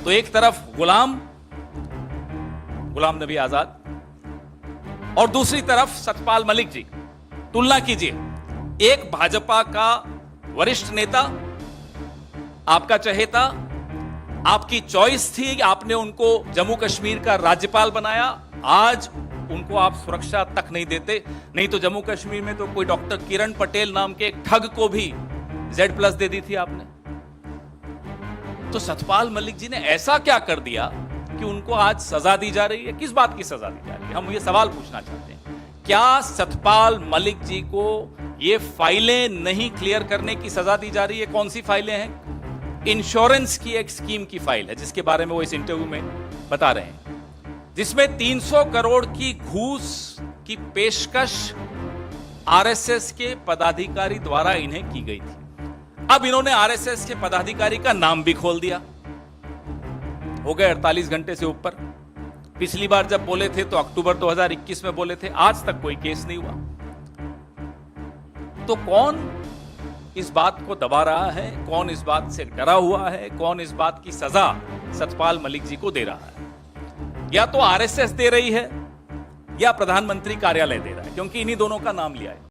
तो एक तरफ गुलाम नबी आजाद और दूसरी तरफ सतपाल मलिक जी। तुलना कीजिए, एक भाजपा का वरिष्ठ नेता, आपका चहेता, आपकी चॉइस थी, आपने उनको जम्मू कश्मीर का राज्यपाल बनाया, आज उनको आप सुरक्षा तक नहीं देते। नहीं तो जम्मू कश्मीर में तो कोई डॉक्टर किरण पटेल नाम के एक ठग को भी Z+ दे दी थी आपने। तो सतपाल मलिक जी ने ऐसा क्या कर दिया कि उनको आज सजा दी जा रही है? किस बात की सजा दी जा रही है? हम ये सवाल पूछना चाहते हैं। क्या सतपाल मलिक जी को ये फाइलें नहीं क्लियर करने की सजा दी जा रही है? कौन सी फाइलें हैं? इंश्योरेंस की एक स्कीम की फाइल है जिसके बारे में वो इस इंटरव्यू में बता रहे हैं, जिसमें 300 करोड़ की घूस की पेशकश आरएसएस के पदाधिकारी द्वारा इन्हें की गई थी। अब इन्होंने आरएसएस के पदाधिकारी का नाम भी खोल दिया। हो गए 48 घंटे से ऊपर। पिछली बार जब बोले थे तो अक्टूबर 2021 में बोले थे, आज तक कोई केस नहीं हुआ। तो कौन इस बात को दबा रहा है? कौन इस बात से डरा हुआ है? कौन इस बात की सजा सतपाल मलिक जी को दे रहा है? या तो आरएसएस दे रही है या प्रधानमंत्री कार्यालय दे रहा है, क्योंकि इन्हीं दोनों का नाम लिया है।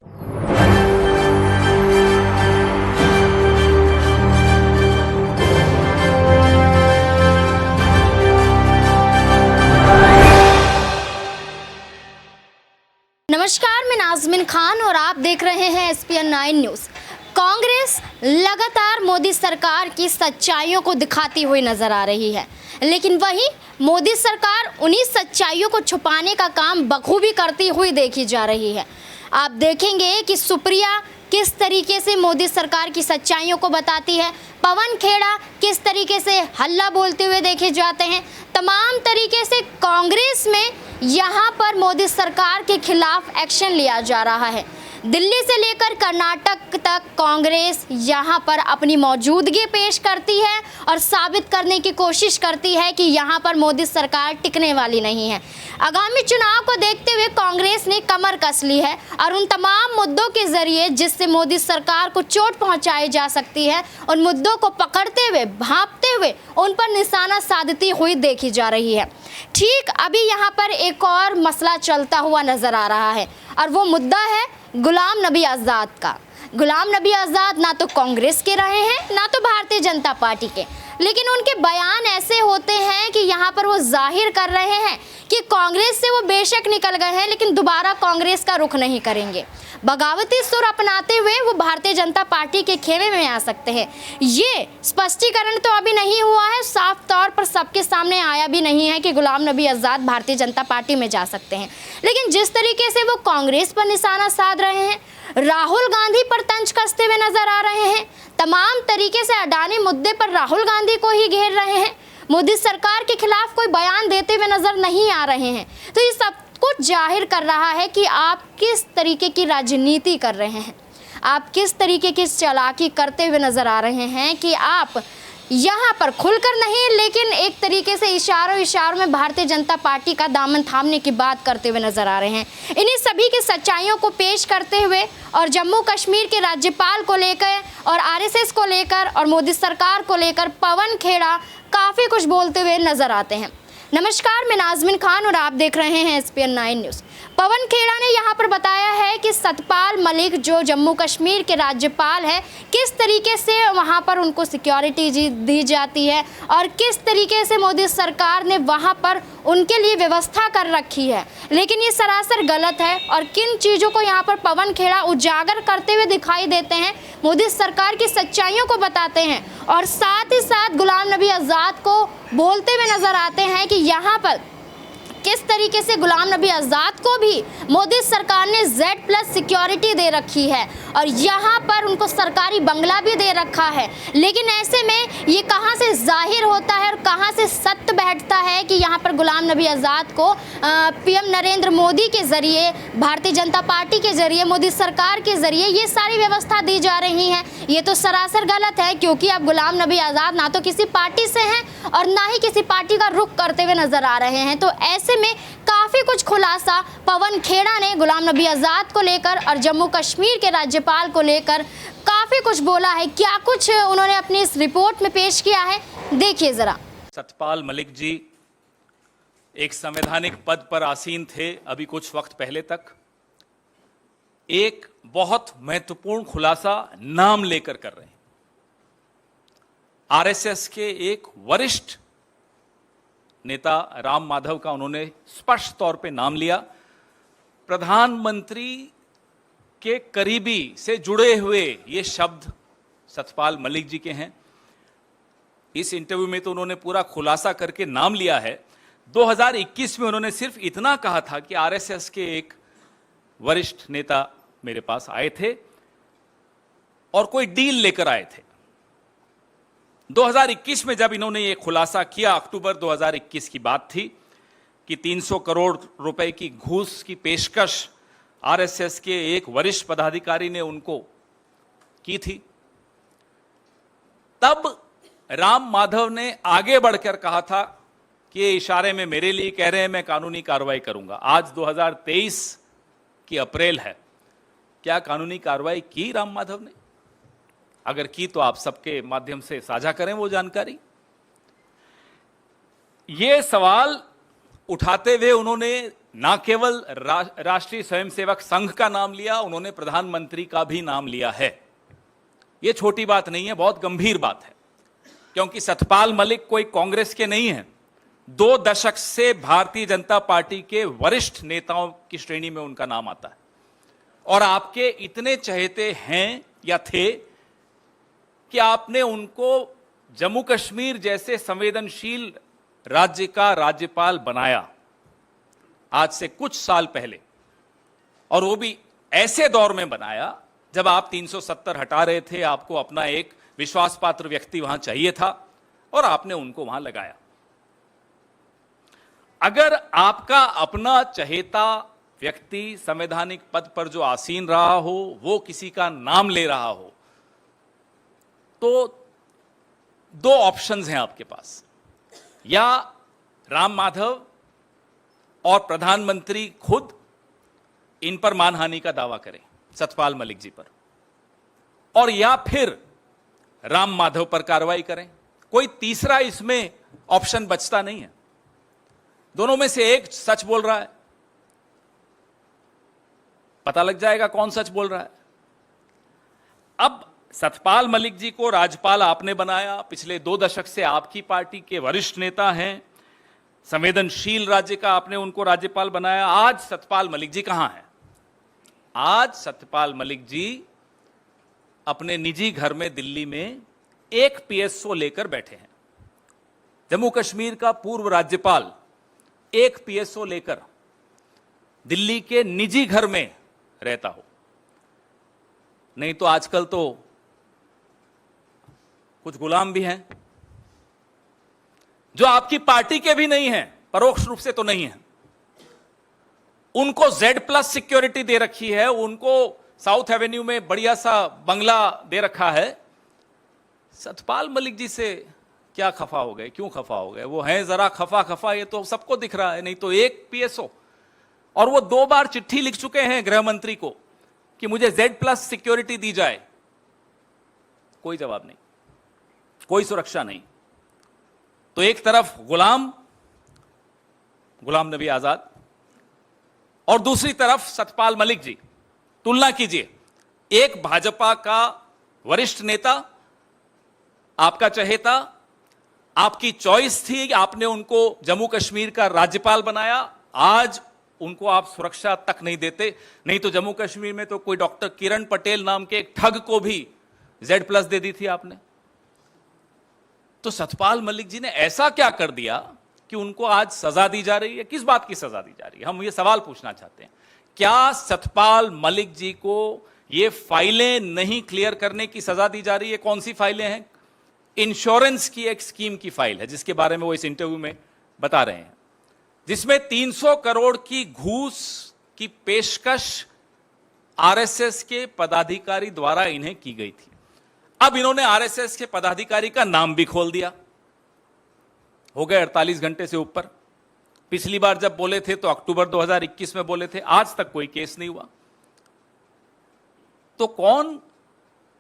नमस्कार, मैं नाज़मीन खान और आप देख रहे हैं SPN 9 न्यूज़। कांग्रेस लगातार मोदी सरकार की सच्चाइयों को दिखाती हुई नजर आ रही है, लेकिन वहीं मोदी सरकार उन्हीं सच्चाइयों को छुपाने का काम बखूबी करती हुई देखी जा रही है। आप देखेंगे कि सुप्रिया किस तरीके से मोदी सरकार की सच्चाइयों को बताती है, पवन खेड़ा किस तरीके से हल्ला बोलते हुए देखे जाते हैं। तमाम तरीके से कांग्रेस में यहाँ पर मोदी सरकार के खिलाफ एक्शन लिया जा रहा है। दिल्ली से लेकर कर्नाटक तक कांग्रेस यहाँ पर अपनी मौजूदगी पेश करती है और साबित करने की कोशिश करती है कि यहाँ पर मोदी सरकार टिकने वाली नहीं है। आगामी चुनाव को देखते हुए कांग्रेस ने कमर कस ली है और उन तमाम मुद्दों के जरिए जिससे मोदी सरकार को चोट पहुँचाई जा सकती है, उन मुद्दों को पकड़ते हुए, भांपते हुए उन पर निशाना साधती हुई देखी जा रही है। ठीक अभी यहाँ पर एक और मसला चलता हुआ नजर आ रहा है और वो मुद्दा है गुलाम नबी आज़ाद का। गुलाम नबी आज़ाद ना तो कांग्रेस के रहे हैं ना तो भारतीय जनता पार्टी के, लेकिन उनके बयान ऐसे होते हैं कि यहाँ पर वो जाहिर कर रहे हैं कि कांग्रेस से वो बेशक निकल गए हैं लेकिन दोबारा कांग्रेस का रुख नहीं करेंगे। बगावती सुर अपनाते हुए वो भारतीय जनता पार्टी के खेमे में आ सकते हैं। ये स्पष्टीकरण तो अभी नहीं हुआ है, साफ तौर पर सबके सामने आया भी नहीं है कि गुलाम नबी आज़ाद भारतीय जनता पार्टी में जा सकते हैं, लेकिन जिस तरीके से वो कांग्रेस पर निशाना साध रहे हैं, राहुल गांधी पर तंज कसते हुए नजर आ रहे हैं, तमाम तरीके से अडानी मुद्दे पर राहुल गांधी को ही घेर रहे हैं, मोदी सरकार के खिलाफ कोई बयान देते हुए नजर नहीं आ रहे हैं, तो ये सब कुछ जाहिर कर रहा है कि आप किस तरीके की राजनीति कर रहे हैं, आप किस तरीके की चालाकी करते हुए नजर आ रहे हैं कि आप यहाँ पर खुलकर नहीं लेकिन एक तरीके से इशारों में भारतीय जनता पार्टी का दामन थामने की बात करते हुए नजर आ रहे हैं। इन्हीं सभी की सच्चाइयों को पेश करते हुए और जम्मू कश्मीर के राज्यपाल को लेकर और आरएसएस को लेकर और मोदी सरकार को लेकर पवन खेड़ा काफ़ी कुछ बोलते हुए नजर आते हैं। नमस्कार, मैं नाज़मीन खान और आप देख रहे हैं SPN 9 न्यूज़। पवन खेड़ा ने यहाँ पर बताया है कि सतपाल मलिक जो जम्मू कश्मीर के राज्यपाल है, किस तरीके से वहाँ पर उनको सिक्योरिटी दी जाती है और किस तरीके से मोदी सरकार ने वहाँ पर उनके लिए व्यवस्था कर रखी है, लेकिन ये सरासर गलत है। और किन चीज़ों को यहाँ पर पवन खेड़ा उजागर करते हुए दिखाई देते हैं, मोदी सरकार की सच्चाइयों को बताते हैं और साथ ही साथ गुलाम नबी आज़ाद को बोलते हुए नजर आते हैं कि यहाँ पर किस तरीके से गुलाम नबी आज़ाद को भी मोदी सरकार ने Z+ सिक्योरिटी दे रखी है और यहाँ पर उनको सरकारी बंगला भी दे रखा है। लेकिन ऐसे में ये कहाँ से जाहिर होता है और कहाँ से सत्य बैठता है कि यहाँ पर गुलाम नबी आज़ाद को PM नरेंद्र मोदी के ज़रिए, भारतीय जनता पार्टी के ज़रिए, मोदी सरकार के ज़रिए ये सारी व्यवस्था दी जा रही है। ये तो सरासर गलत है, क्योंकि अब गुलाम नबी आज़ाद ना तो किसी पार्टी से हैं और ना ही किसी पार्टी का रुख करते हुए नजर आ रहे हैं। तो ऐसे में काफ़ी कुछ खुलासा पवन खेड़ा ने गुलाम नबी आज़ाद को लेकर और जम्मू कश्मीर के राज्यपाल को लेकर काफ़ी कुछ बोला है। क्या कुछ उन्होंने अपनी इस रिपोर्ट में पेश किया है, देखिए ज़रा। सतपाल मलिक जी एक संवैधानिक पद पर आसीन थे अभी कुछ वक्त पहले तक। एक बहुत महत्वपूर्ण खुलासा नाम लेकर कर रहे हैं। आरएसएस के एक वरिष्ठ नेता राम माधव का उन्होंने स्पष्ट तौर पे नाम लिया। प्रधानमंत्री के करीबी से जुड़े हुए ये शब्द सतपाल मलिक जी के हैं। इस इंटरव्यू में तो उन्होंने पूरा खुलासा करके नाम लिया है। 2021 में उन्होंने सिर्फ इतना कहा था कि आरएसएस के एक वरिष्ठ नेता मेरे पास आए थे और कोई डील लेकर आए थे। 2021 में जब इन्होंने ये खुलासा किया, अक्टूबर 2021 की बात थी कि 300 करोड़ रुपए की घूस की पेशकश आरएसएस के एक वरिष्ठ पदाधिकारी ने उनको की थी। तब राम माधव ने आगे बढ़कर कहा था कि ये इशारे में मेरे लिए कह रहे हैं, मैं कानूनी कार्रवाई करूंगा। आज 2023 की अप्रैल है। क्या कानूनी कार्रवाई की राम माधव ने? अगर की तो आप सबके माध्यम से साझा करें वो जानकारी। ये सवाल उठाते हुए उन्होंने ना केवल राष्ट्रीय स्वयंसेवक संघ का नाम लिया, उन्होंने प्रधानमंत्री का भी नाम लिया है। यह छोटी बात नहीं है, बहुत गंभीर बात है, क्योंकि सतपाल मलिक कोई कांग्रेस के नहीं हैं। 2 दशक से भारतीय जनता पार्टी के वरिष्ठ नेताओं की श्रेणी में उनका नाम आता है और आपके इतने चहेते हैं या थे कि आपने उनको जम्मू कश्मीर जैसे संवेदनशील राज्य का राज्यपाल बनाया आज से कुछ साल पहले, और वो भी ऐसे दौर में बनाया जब आप 370 हटा रहे थे। आपको अपना एक विश्वास पात्र व्यक्ति वहां चाहिए था और आपने उनको वहां लगाया। अगर आपका अपना चहेता व्यक्ति संवैधानिक पद पर जो आसीन रहा हो वो किसी का नाम ले रहा हो तो 2 ऑप्शंस हैं आपके पास। या राम माधव और प्रधानमंत्री खुद इन पर मानहानि का दावा करें सतपाल मलिक जी पर, और या फिर राम माधव पर कार्रवाई करें। कोई तीसरा इसमें ऑप्शन बचता नहीं है। दोनों में से एक सच बोल रहा है, पता लग जाएगा कौन सच बोल रहा है। अब सतपाल मलिक जी को राज्यपाल आपने बनाया, पिछले 2 दशक से आपकी पार्टी के वरिष्ठ नेता हैं, संवेदनशील राज्य का आपने उनको राज्यपाल बनाया। आज सतपाल मलिक जी कहां हैं? आज सतपाल मलिक जी अपने निजी घर में दिल्ली में एक पीएसओ लेकर बैठे हैं। जम्मू कश्मीर का पूर्व राज्यपाल एक पीएसओ लेकर दिल्ली के निजी घर में रहता हो। नहीं तो आजकल तो कुछ गुलाम भी हैं जो आपकी पार्टी के भी नहीं हैं, परोक्ष रूप से तो नहीं है। उनको Z+ सिक्योरिटी दे रखी है, उनको साउथ एवेन्यू में बढ़िया सा बंगला दे रखा है। सतपाल मलिक जी से क्या खफा हो गए? क्यों खफा हो गए? वो हैं जरा खफा, ये तो सबको दिख रहा है। नहीं तो एक पीएसओ, और वो 2 बार चिट्ठी लिख चुके हैं गृह मंत्री को कि मुझे Z+ सिक्योरिटी दी जाए। कोई जवाब नहीं, कोई सुरक्षा नहीं। तो एक तरफ गुलाम नबी आजाद और दूसरी तरफ सतपाल मलिक जी। तुलना कीजिए, एक भाजपा का वरिष्ठ नेता, आपका चहेता, आपकी चॉइस थी, आपने उनको जम्मू कश्मीर का राज्यपाल बनाया। आज उनको आप सुरक्षा तक नहीं देते। नहीं तो जम्मू कश्मीर में तो कोई डॉक्टर किरण पटेल नाम के एक ठग को भी Z+ दे दी थी आपने। तो सतपाल मलिक जी ने ऐसा क्या कर दिया कि उनको आज सजा दी जा रही है? किस बात की सजा दी जा रही है? हम ये सवाल पूछना चाहते हैं। क्या सतपाल मलिक जी को ये फाइलें नहीं क्लियर करने की सजा दी जा रही है? कौन सी फाइलें हैं? इंश्योरेंस की एक स्कीम की फाइल है जिसके बारे में वो इस इंटरव्यू में बता रहे हैं, जिसमें 300 करोड़ की घूस की पेशकश आरएसएस के पदाधिकारी द्वारा इन्हें की गई थी। अब इन्होंने आरएसएस के पदाधिकारी का नाम भी खोल दिया। हो गए 48 घंटे से ऊपर। पिछली बार जब बोले थे तो अक्टूबर 2021 में बोले थे, आज तक कोई केस नहीं हुआ। तो कौन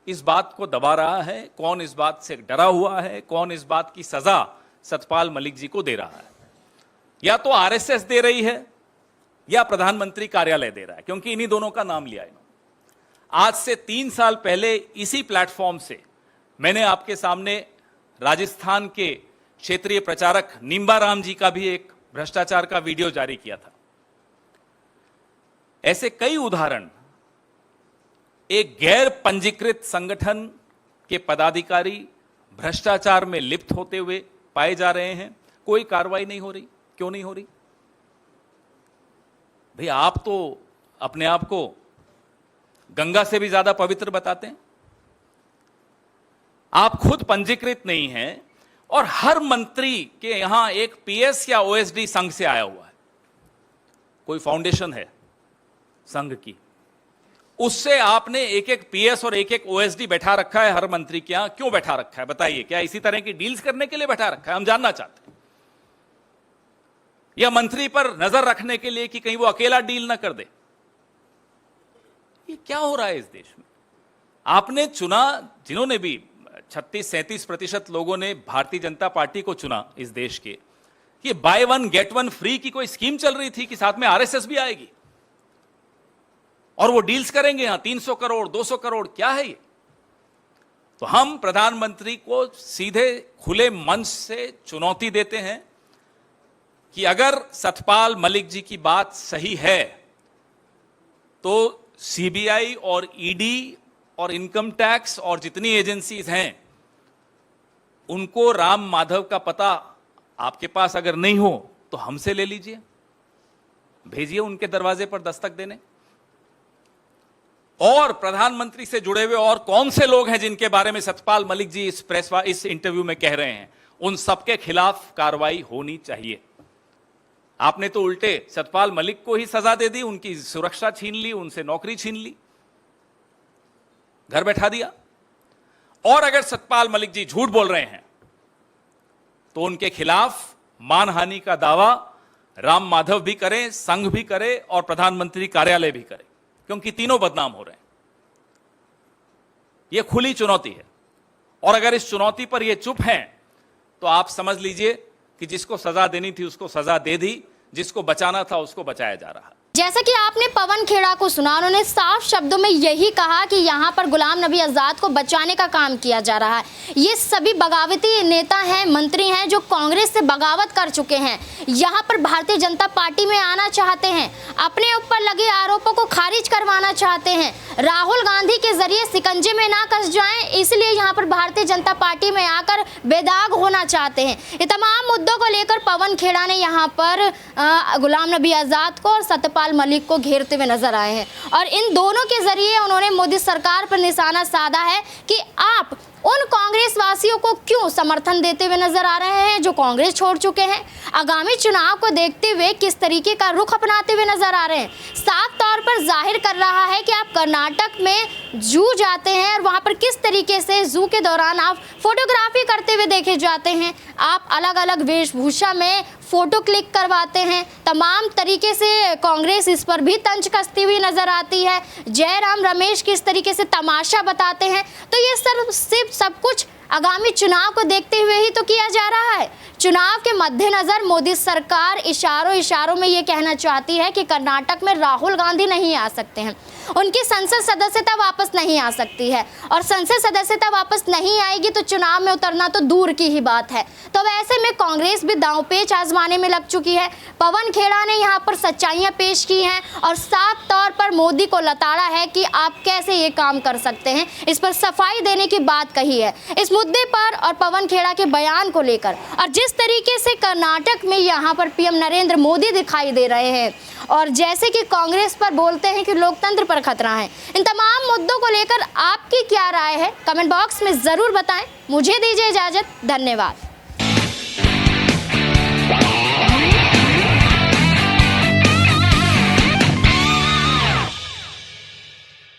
इस बात को दबा रहा है? कौन इस बात से डरा हुआ है? कौन इस बात की सजा सतपाल मलिक जी को दे रहा है। या तो आरएसएस दे रही है या प्रधानमंत्री कार्यालय दे रहा है, क्योंकि इन्हीं दोनों का नाम लिया इन्होंने। आज से 3 साल पहले इसी प्लेटफॉर्म से मैंने आपके सामने राजस्थान के क्षेत्रीय प्रचारक निम्बाराम जी का भी एक भ्रष्टाचार का वीडियो जारी किया था। ऐसे कई उदाहरण एक गैर पंजीकृत संगठन के पदाधिकारी भ्रष्टाचार में लिप्त होते हुए पाए जा रहे हैं, कोई कार्रवाई नहीं हो रही। क्यों नहीं हो रही? भाई आप तो अपने आप को गंगा से भी ज्यादा पवित्र बताते हैं। आप खुद पंजीकृत नहीं हैं और हर मंत्री के यहां एक पीएस या ओएसडी संघ से आया हुआ है, कोई फाउंडेशन है संघ की, उससे आपने एक एक पीएस और एक एक ओएसडी बैठा रखा है हर मंत्री के यहां। क्यों बैठा रखा है बताइए? क्या इसी तरह की डील्स करने के लिए बैठा रखा है? हम जानना चाहते हैं। या मंत्री पर नजर रखने के लिए कि कहीं वो अकेला डील ना कर दे? ये क्या हो रहा है इस देश में? आपने चुना, जिन्होंने भी 36-37% लोगों ने भारतीय जनता पार्टी को चुना इस देश के, कि by one get one free की कोई स्कीम चल रही थी कि साथ में आरएसएस भी आएगी और वो डील्स करेंगे यहां 300 करोड़ 200 करोड़। क्या है ये? तो हम प्रधानमंत्री को सीधे खुले मंच से चुनौती देते हैं कि अगर सतपाल मलिक जी की बात सही है तो सीबीआई और ईडी और इनकम टैक्स और जितनी एजेंसीज हैं उनको राम माधव का पता आपके पास अगर नहीं हो तो हमसे ले लीजिए, भेजिए उनके दरवाजे पर दस्तक देने। और प्रधानमंत्री से जुड़े हुए और कौन से लोग हैं जिनके बारे में सतपाल मलिक जी इस इंटरव्यू में कह रहे हैं, उन सबके खिलाफ कार्रवाई होनी चाहिए। आपने तो उल्टे सतपाल मलिक को ही सजा दे दी, उनकी सुरक्षा छीन ली, उनसे नौकरी छीन ली, घर बैठा दिया। और अगर सतपाल मलिक जी झूठ बोल रहे हैं तो उनके खिलाफ मानहानि का दावा राम माधव भी करे, संघ भी करे और प्रधानमंत्री कार्यालय भी करे, क्योंकि तीनों बदनाम हो रहे हैं। यह खुली चुनौती है और अगर इस चुनौती पर ये चुप हैं तो आप समझ लीजिए कि जिसको सजा देनी थी उसको सजा दे दी, जिसको बचाना था उसको बचाया जा रहा है। जैसा कि आपने पवन खेड़ा को सुना, उन्होंने साफ शब्दों में यही कहा कि यहाँ पर गुलाम नबी आज़ाद को बचाने का काम किया जा रहा है। ये सभी बगावती नेता हैं, मंत्री हैं जो कांग्रेस से बगावत कर चुके हैं, यहाँ पर भारतीय जनता पार्टी में आना चाहते हैं, अपने ऊपर लगे आरोपों को खारिज करवाना चाहते हैं, राहुल गांधी के जरिए शिकंजे में ना कस जाएं, इसलिए यहाँ पर भारतीय जनता पार्टी में आकर बेदाग होना चाहते हैं। ये तमाम मुद्दों को लेकर पवन खेड़ा ने यहाँ पर गुलाम नबी आज़ाद को और सतपाल मलिक को घेरते हुए नजर आए हैं और इन दोनों के जरिए उन्होंने मोदी सरकार पर निशाना साधा है कि आप उन कांग्रेस वासियों को क्यों समर्थन देते हुए नजर आ रहे हैं जो कांग्रेस छोड़ चुके हैं। आगामी चुनाव को देखते हुए किस तरीके का रुख अपनाते हुए नजर आ रहे हैं, साफ तौर पर जाहिर कर रहा है कि आप कर्नाटक में जू जाते हैं और वहां पर किस तरीके से जू के दौरान आप फोटोग्राफी करते हुए देखे जाते हैं, आप अलग अलग वेशभूषा में फोटो क्लिक करवाते हैं, तमाम तरीके से कांग्रेस इस पर भी तंज कसती हुई नजर आती है। जयराम रमेश किस तरीके से तमाशा बताते हैं, तो ये सिर्फ सब कुछ आगामी चुनाव को देखते हुए ही तो किया जा रहा है। चुनाव के मद्देनजर मोदी सरकार इशारों में ये कहना चाहती है कि कर्नाटक में राहुल गांधी नहीं आ सकते हैं, उनकी संसद सदस्यता वापस नहीं आ सकती है और संसद सदस्यता वापस नहीं आएगी तो चुनाव में उतरना तो दूर की ही बात है। तो वैसे में कांग्रेस भी दांवपेच आजमाने में लग चुकी है। पवन खेड़ा ने यहाँ पर सच्चाइयाँ पेश की हैं और साफ तौर पर मोदी को लताड़ा है कि आप कैसे ये काम कर सकते हैं, इस पर सफाई देने की बात कही है इस मुद्दे पर और पवन खेड़ा के बयान को लेकर। और जिस तरीके से कर्नाटक में यहाँ पर पीएम नरेंद्र मोदी दिखाई दे रहे हैं और जैसे कि कांग्रेस पर बोलते हैं कि लोकतंत्र पर खतरा है, इन तमाम मुद्दों को लेकर आपकी क्या राय है कमेंट बॉक्स में जरूर बताएं। मुझे दीजिए इजाजत, धन्यवाद।